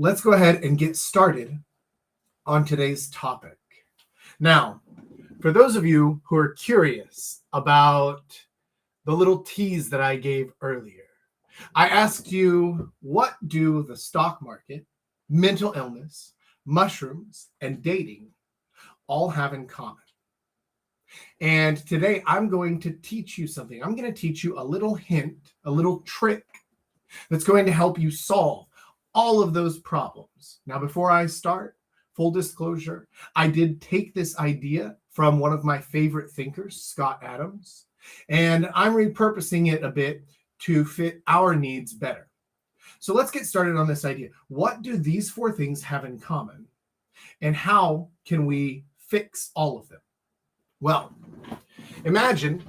let's go ahead and get started on today's topic. Now, for those of you who are curious about the little tease that I gave earlier, I asked you, what do the stock market, mental illness, mushrooms, and dating all have in common? And today I'm going to teach you something. I'm going to teach you a little hint, a little trick that's going to help you solve all of those problems. Now, before I start, full disclosure, I did take this idea from one of my favorite thinkers, Scott Adams, and I'm repurposing it a bit to fit our needs better. So let's get started on this idea. What do these four things have in common? And how can we fix all of them? Well, imagine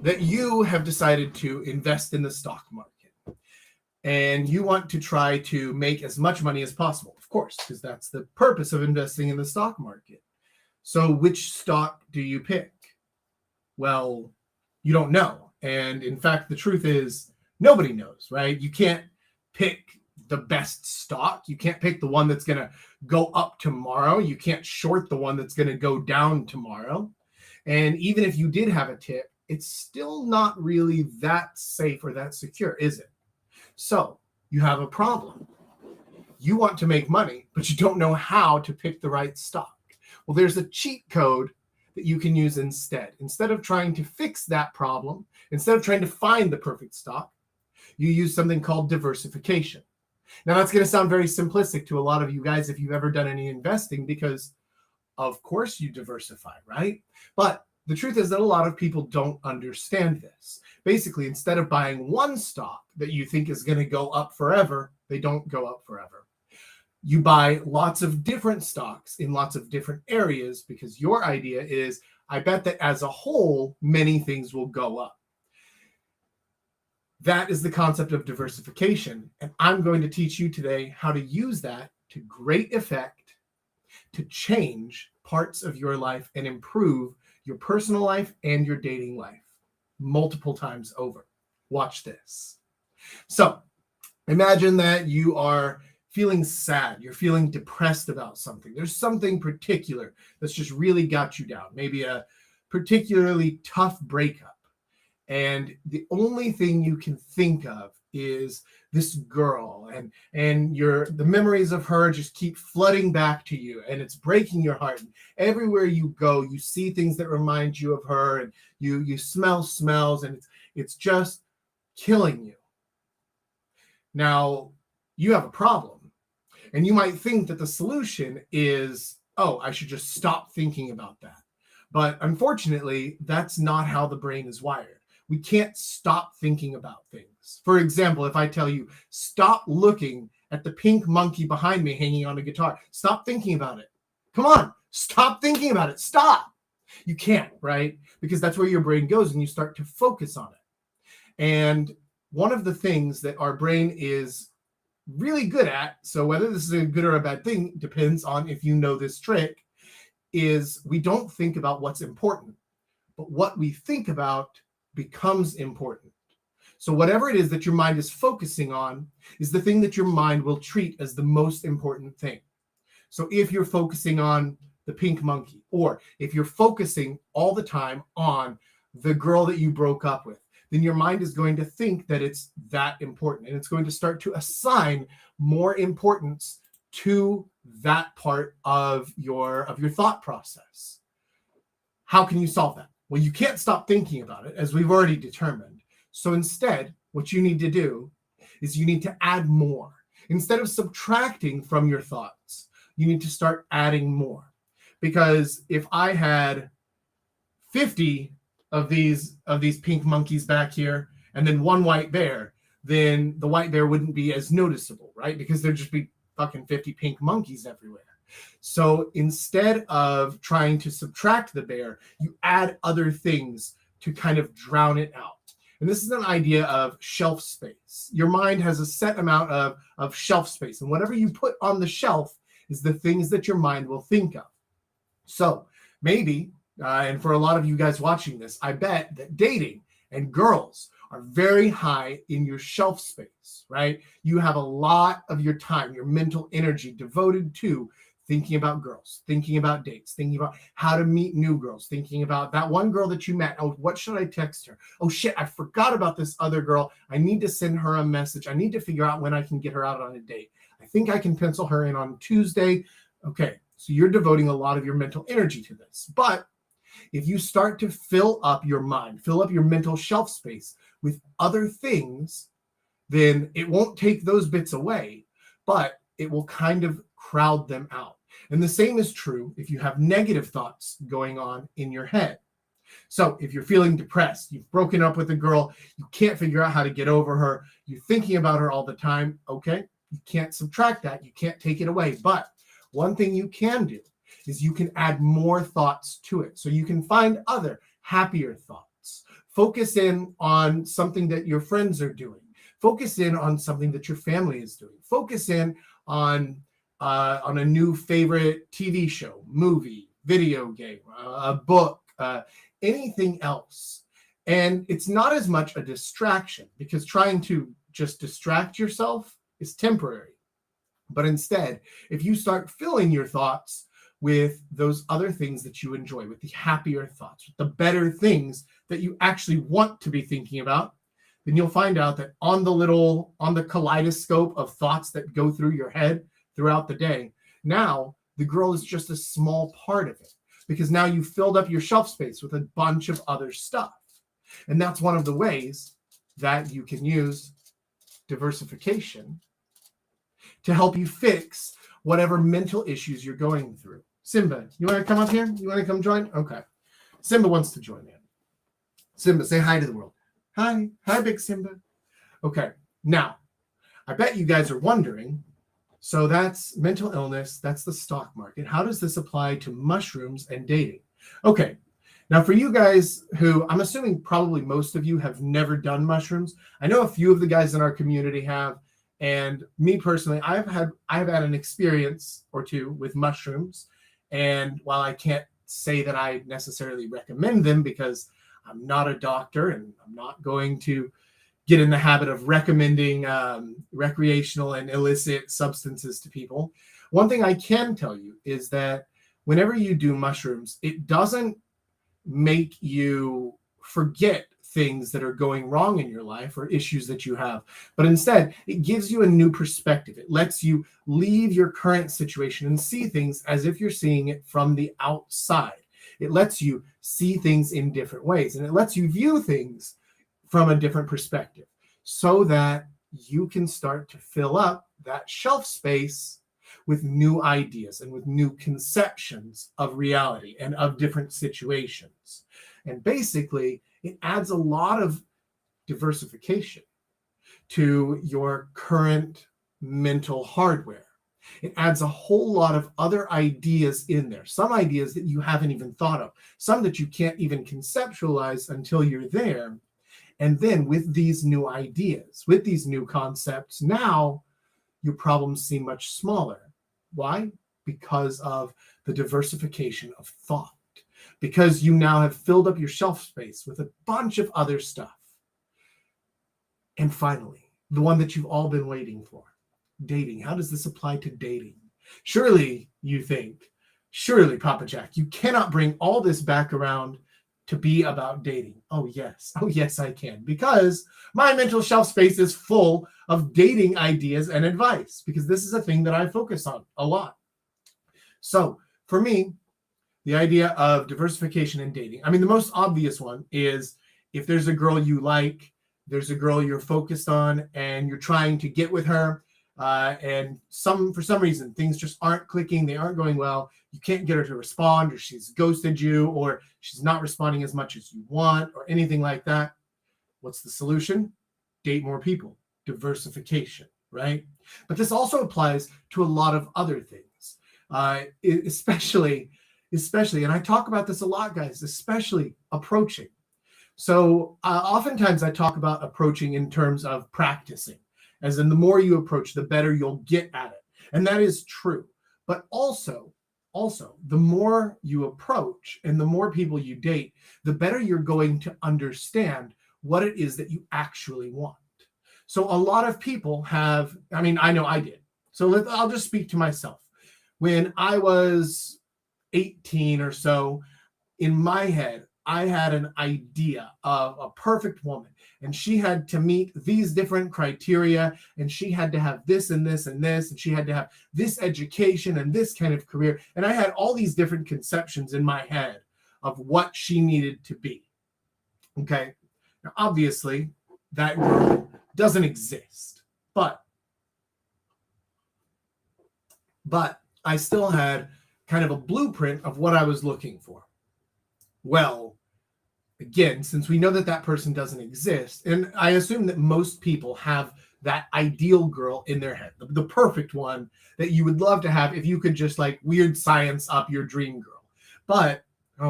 that you have decided to invest in the stock market and you want to try to make as much money as possible, of course, because that's the purpose of investing in the stock market. So which stock do you pick? Well, you don't know. And in fact, the truth is nobody knows, right? You can't pick the best stock. You can't pick the one that's going to go up tomorrow. You can't short the one that's going to go down tomorrow. And even if you did have a tip, it's still not really that safe or that secure, is it? So you have a problem. You want to make money, but you don't know how to pick the right stock. Well, there's a cheat code that you can use instead. Instead of trying to fix that problem, instead of trying to find the perfect stock, you use something called diversification. Now, that's going to sound very simplistic to a lot of you guys if you've ever done any investing, because of course you diversify, right? But the truth is that a lot of people don't understand this. Basically, instead of buying one stock that you think is going to go up forever, they don't go up forever. You buy lots of different stocks in lots of different areas because your idea is, I bet that as a whole, many things will go up. That is the concept of diversification. And I'm going to teach you today how to use that to great effect to change parts of your life and improve your personal life and your dating life multiple times over. Watch this. So imagine that you are feeling sad. You're feeling depressed about something. There's something particular that's just really got you down. Maybe a particularly tough breakup. And the only thing you can think of is this girl, and the memories of her just keep flooding back to you, and it's breaking your heart. And everywhere you go, you see things that remind you of her, and you smell smells, and it's just killing you. Now, you have a problem, and you might think that the solution is, oh, I should just stop thinking about that. But unfortunately, that's not how the brain is wired. We can't stop thinking about things. For example, if I tell you, stop looking at the pink monkey behind me hanging on a guitar, stop thinking about it. Come on, stop thinking about it. Stop. You can't, right? Because that's where your brain goes and you start to focus on it. And one of the things that our brain is really good at, so whether this is a good or a bad thing depends on if you know this trick, is we don't think about what's important, but what we think about becomes important. So whatever it is that your mind is focusing on is the thing that your mind will treat as the most important thing. So if you're focusing on the pink monkey, or if you're focusing all the time on the girl that you broke up with, then your mind is going to think that it's that important, and it's going to start to assign more importance to that part of your thought process. How can you solve that? Well, you can't stop thinking about it, as we've already determined. So instead, what you need to do is you need to add more. Instead of subtracting from your thoughts, you need to start adding more. Because if I had 50 of these pink monkeys back here and then one white bear, then the white bear wouldn't be as noticeable, right? Because there'd just be fucking 50 pink monkeys everywhere. So instead of trying to subtract the bear, you add other things to kind of drown it out. And this is an idea of shelf space. Your mind has a set amount of shelf space, and whatever you put on the shelf is the things that your mind will think of. So maybe, and for a lot of you guys watching this, I bet that dating and girls are very high in your shelf space, right? You have a lot of your time, your mental energy devoted to thinking about girls, thinking about dates, thinking about how to meet new girls, thinking about that one girl that you met. Oh, what should I text her? Oh shit, I forgot about this other girl. I need to send her a message. I need to figure out when I can get her out on a date. I think I can pencil her in on Tuesday. Okay, so you're devoting a lot of your mental energy to this. But if you start to fill up your mind, fill up your mental shelf space with other things, then it won't take those bits away, but it will kind of crowd them out. And the same is true if you have negative thoughts going on in your head. So if you're feeling depressed, you've broken up with a girl, you can't figure out how to get over her, you're thinking about her all the time, okay, you can't subtract that, you can't take it away. But one thing you can do is you can add more thoughts to it. So you can find other happier thoughts. Focus in on something that your friends are doing. Focus in on something that your family is doing. Focus in on a new favorite TV show, movie, video game, a book, anything else. And it's not as much a distraction, because trying to just distract yourself is temporary. But instead, if you start filling your thoughts with those other things that you enjoy, with the happier thoughts, with the better things that you actually want to be thinking about, then you'll find out that on the kaleidoscope of thoughts that go through your head throughout the day, now the girl is just a small part of it, because now you filled up your shelf space with a bunch of other stuff. And that's one of the ways that you can use diversification to help you fix whatever mental issues you're going through. Simba, you want to come up here? You want to come join? Okay. Simba wants to join in. Simba, say hi to the world. Hi. Hi, big Simba. Okay. Now, I bet you guys are wondering, so that's mental illness, that's the stock market. How does this apply to mushrooms and dating? Okay. Now, for you guys who, I'm assuming probably most of you have never done mushrooms. I know a few of the guys in our community have, and me personally, I've had an experience or two with mushrooms. And while I can't say that I necessarily recommend them, because I'm not a doctor and I'm not going to get in the habit of recommending recreational and illicit substances to people, one thing I can tell you is that whenever you do mushrooms, it doesn't make you forget things that are going wrong in your life or issues that you have, but instead it gives you a new perspective. It lets you leave your current situation and see things as if you're seeing it from the outside. It lets you see things in different ways, and it lets you view things from a different perspective, so that you can start to fill up that shelf space with new ideas and with new conceptions of reality and of different situations. And basically, it adds a lot of diversification to your current mental hardware. It adds a whole lot of other ideas in there, some ideas that you haven't even thought of, some that you can't even conceptualize until you're there. And then with these new ideas, with these new concepts, now your problems seem much smaller. Why? Because of the diversification of thought. Because you now have filled up your shelf space with a bunch of other stuff. And finally, the one that you've all been waiting for, dating. How does this apply to dating? Surely, you think, surely, Papa Jack, you cannot bring all this back around to be about dating. Oh, yes, I can. Because my mental shelf space is full of dating ideas and advice, because this is a thing that I focus on a lot. So for me, the idea of diversification in dating, I mean, the most obvious one is if there's a girl you like, there's a girl you're focused on, and you're trying to get with her, and for some reason, things just aren't clicking, they aren't going well, you can't get her to respond, or she's ghosted you, or she's not responding as much as you want, or anything like that. What's the solution? Date more people. Diversification, right? But this also applies to a lot of other things, especially, and I talk about this a lot, guys, especially approaching. So oftentimes I talk about approaching in terms of practicing, as in the more you approach, the better you'll get at it. And that is true. But also, the more you approach and the more people you date, the better you're going to understand what it is that you actually want. So a lot of people have, I know I did. So I'll just speak to myself. When I was 18 or so, in my head, I had an idea of a perfect woman, and she had to meet these different criteria, and she had to have this and this and this, and she had to have this education and this kind of career. And I had all these different conceptions in my head of what she needed to be. Okay. Now, obviously, that girl doesn't exist, but I still had kind of a blueprint of what I was looking for. Well, again, since we know that that person doesn't exist, and I assume that most people have that ideal girl in their head, the perfect one that you would love to have if you could just like weird science up your dream girl. But,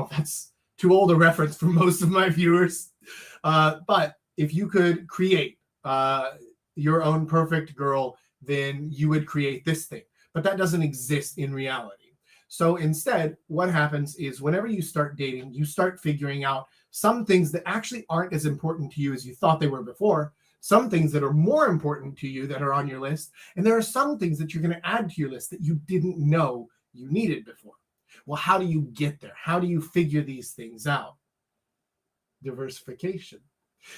that's too old a reference for most of my viewers. But if you could create your own perfect girl, then you would create this thing. But that doesn't exist in reality. So instead, what happens is whenever you start dating, you start figuring out some things that actually aren't as important to you as you thought they were before, some things that are more important to you that are on your list, and there are some things that you're going to add to your list that you didn't know you needed before. Well, how do you get there? How do you figure these things out? Diversification.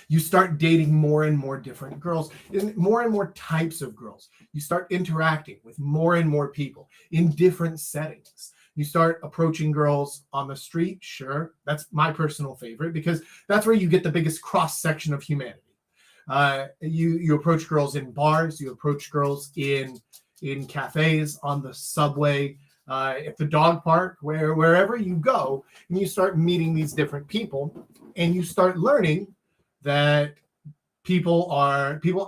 You start dating more and more different girls, and more types of girls. You start interacting with more and more people in different settings. You start approaching girls on the street. Sure, that's my personal favorite because that's where you get the biggest cross section of humanity. You approach girls in bars. You approach girls in cafes, on the subway, at the dog park, wherever you go, and you start meeting these different people, and you start learning that people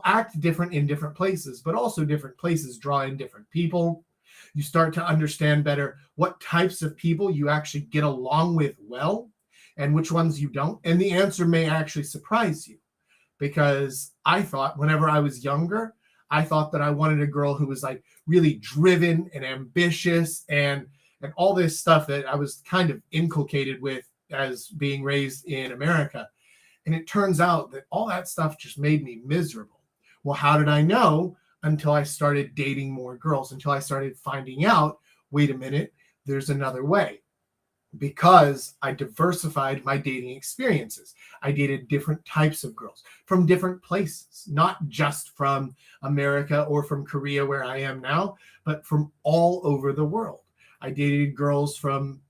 act different in different places, but also different places draw in different people. You start to understand better what types of people you actually get along with well and which ones you don't. And the answer may actually surprise you, because I thought whenever I was younger, I thought that I wanted a girl who was like really driven and ambitious and all this stuff that I was kind of inculcated with as being raised in America. And it turns out that all that stuff just made me miserable. Well, how did I know? Until I started dating more girls, until I started finding out, wait a minute, there's another way. Because I diversified my dating experiences. I dated different types of girls from different places, not just from America or from Korea where I am now, but from all over the world. I dated girls from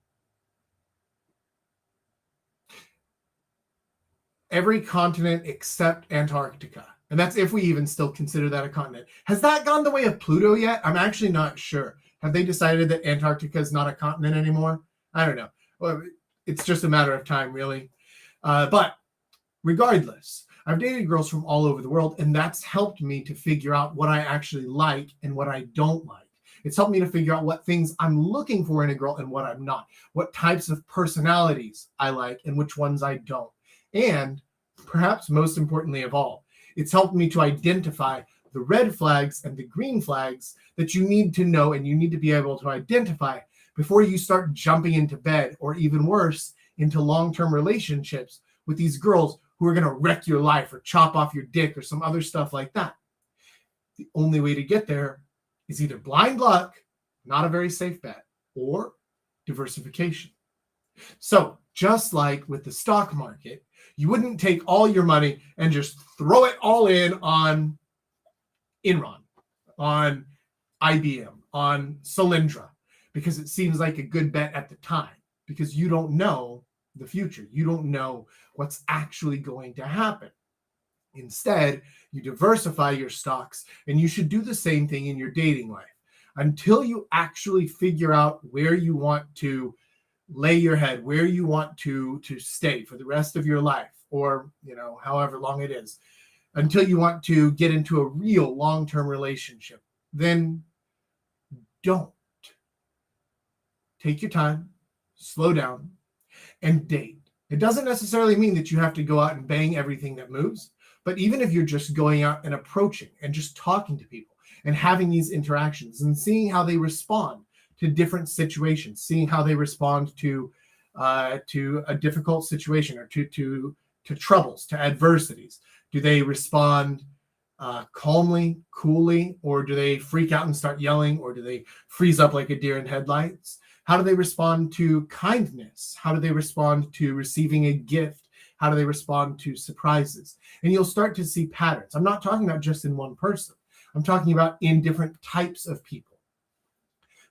every continent except Antarctica. And that's if we even still consider that a continent. Has that gone the way of Pluto yet? I'm actually not sure. Have they decided that Antarctica is not a continent anymore? I don't know. Well, it's just a matter of time, really. But regardless, I've dated girls from all over the world, and that's helped me to figure out what I actually like and what I don't like. It's helped me to figure out what things I'm looking for in a girl and what I'm not, what types of personalities I like and which ones I don't. And perhaps most importantly of all, it's helped me to identify the red flags and the green flags that you need to know and you need to be able to identify before you start jumping into bed, or even worse, into long-term relationships with these girls who are going to wreck your life or chop off your dick or some other stuff like that. The only way to get there is either blind luck, not a very safe bet, or diversification. So just like with the stock market, you wouldn't take all your money and just throw it all in on Enron, on IBM, on Solyndra, because it seems like a good bet at the time, because you don't know the future. You don't know what's actually going to happen. Instead, you diversify your stocks, and you should do the same thing in your dating life until you actually figure out where you want to lay your head, where you want to stay for the rest of your life, or however long it is, until you want to get into a real long-term relationship. Then don't. Take your time, slow down, and date. It doesn't necessarily mean that you have to go out and bang everything that moves, but even if you're just going out and approaching and just talking to people and having these interactions and seeing how they respond to different situations, seeing how they respond to a difficult situation, or to to troubles, to adversities? Do they respond calmly, coolly, or do they freak out and start yelling, or do they freeze up like a deer in headlights? How do they respond to kindness? How do they respond to receiving a gift? How do they respond to surprises? And you'll start to see patterns. I'm not talking about just in one person. I'm talking about in different types of people.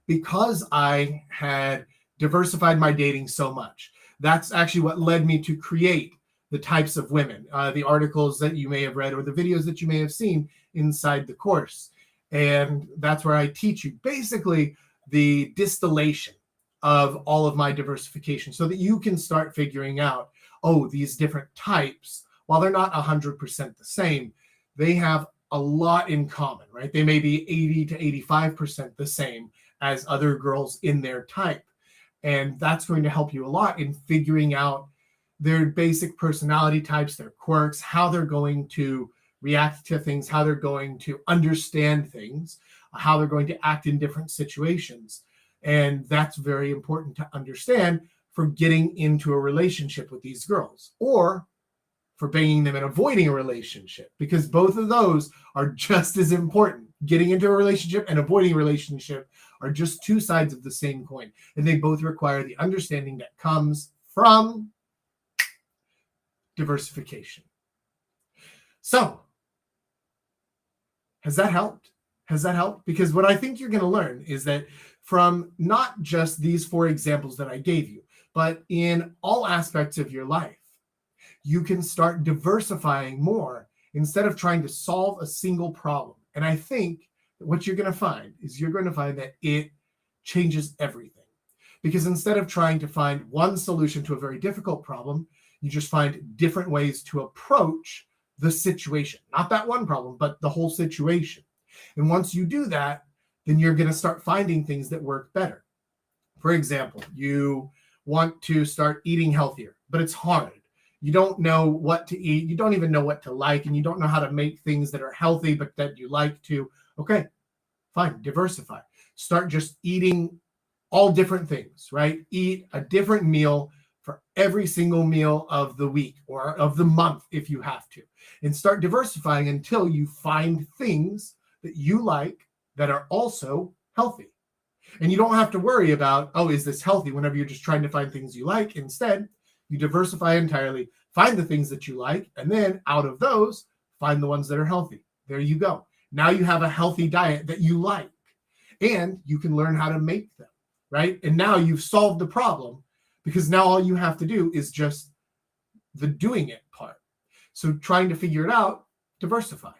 Because I had diversified my dating so much, that's actually what led me to create the types of women, the articles that you may have read or the videos that you may have seen inside the course. And that's where I teach you basically the distillation of all of my diversification so that you can start figuring out, oh, these different types, while they're not 100% the same, they have a lot in common, right? They may be 80 to 85% the same as other girls in their type. And that's going to help you a lot in figuring out their basic personality types, their quirks, how they're going to react to things, how they're going to understand things, how they're going to act in different situations. And that's very important to understand for getting into a relationship with these girls, or for banging them and avoiding a relationship, because both of those are just as important. Getting into a relationship and avoiding a relationship are just two sides of the same coin, and they both require the understanding that comes from diversification. So, has that helped? Has that helped? Because what I think you're going to learn is that from not just these 4 examples that I gave you, but in all aspects of your life, you can start diversifying more instead of trying to solve a single problem. And I think that what you're going to find is you're going to find that it changes everything. Because instead of trying to find one solution to a very difficult problem, you just find different ways to approach the situation. Not that one problem, but the whole situation. And once you do that, then you're going to start finding things that work better. For example, you want to start eating healthier, but it's hard. You don't know what to eat. You don't even know what to like, and you don't know how to make things that are healthy, but that you like to. Okay, fine, diversify. Start just eating all different things, right? Eat a different meal for every single meal of the week or of the month if you have to. And start diversifying until you find things that you like that are also healthy. And you don't have to worry about, oh, is this healthy, whenever you're just trying to find things you like. Instead, you diversify entirely, find the things that you like, and then out of those, find the ones that are healthy. There you go. Now you have a healthy diet that you like, and you can learn how to make them, right? And now you've solved the problem, because now all you have to do is just the doing it part. So trying to figure it out, diversify.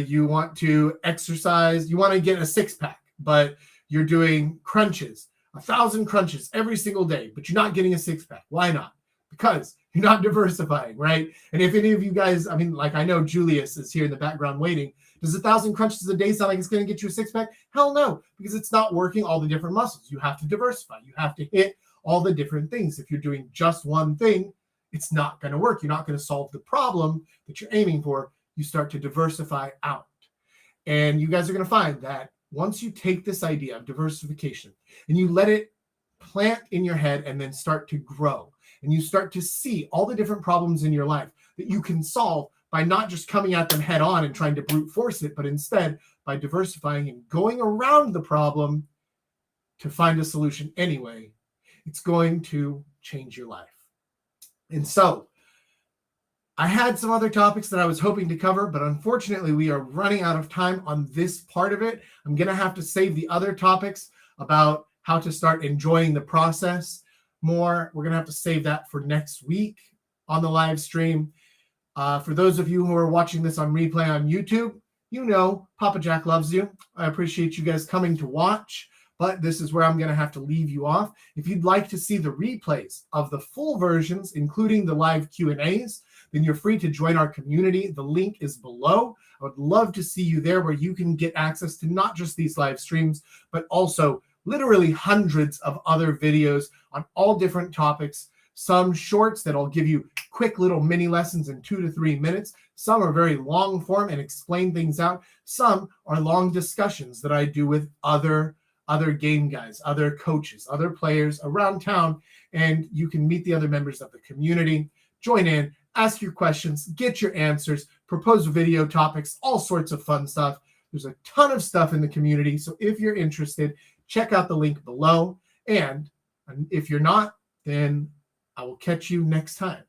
You want to exercise, you want to get a 6-pack, but you're doing crunches, 1,000 crunches every single day, but you're not getting a 6-pack. Why not? Because you're not diversifying, right? And if any of you guys, I mean, like I know Julius is here in the background waiting. Does 1,000 crunches a day sound like it's going to get you a 6-pack? Hell no, because it's not working all the different muscles. You have to diversify. You have to hit all the different things. If you're doing just one thing, it's not going to work. You're not going to solve the problem that you're aiming for. You start to diversify out. And you guys are going to find that once you take this idea of diversification and you let it plant in your head and then start to grow, and you start to see all the different problems in your life that you can solve by not just coming at them head on and trying to brute force it, but instead by diversifying and going around the problem to find a solution anyway, it's going to change your life. And so I had some other topics that I was hoping to cover, but unfortunately we are running out of time on this part of it. I'm going to have to save the other topics about how to start enjoying the process more. We're going to have to save that for next week on the live stream. For those of you who are watching this on replay on YouTube, you know Papa Jack loves you. I appreciate you guys coming to watch, but this is where I'm going to have to leave you off. If you'd like to see the replays of the full versions, including the live Q&As, then you're free to join our community. The link is below. I would love to see you there, where you can get access to not just these live streams, but also literally hundreds of other videos on all different topics. Some shorts that'll give you quick little mini lessons in 2 to 3 minutes. Some are very long form and explain things out. Some are long discussions that I do with other game guys, other coaches, other players around town, and you can meet the other members of the community. join in, ask your questions, get your answers, propose video topics, all sorts of fun stuff. There's a ton of stuff in the community. So if you're interested, check out the link below. And if you're not, then I will catch you next time.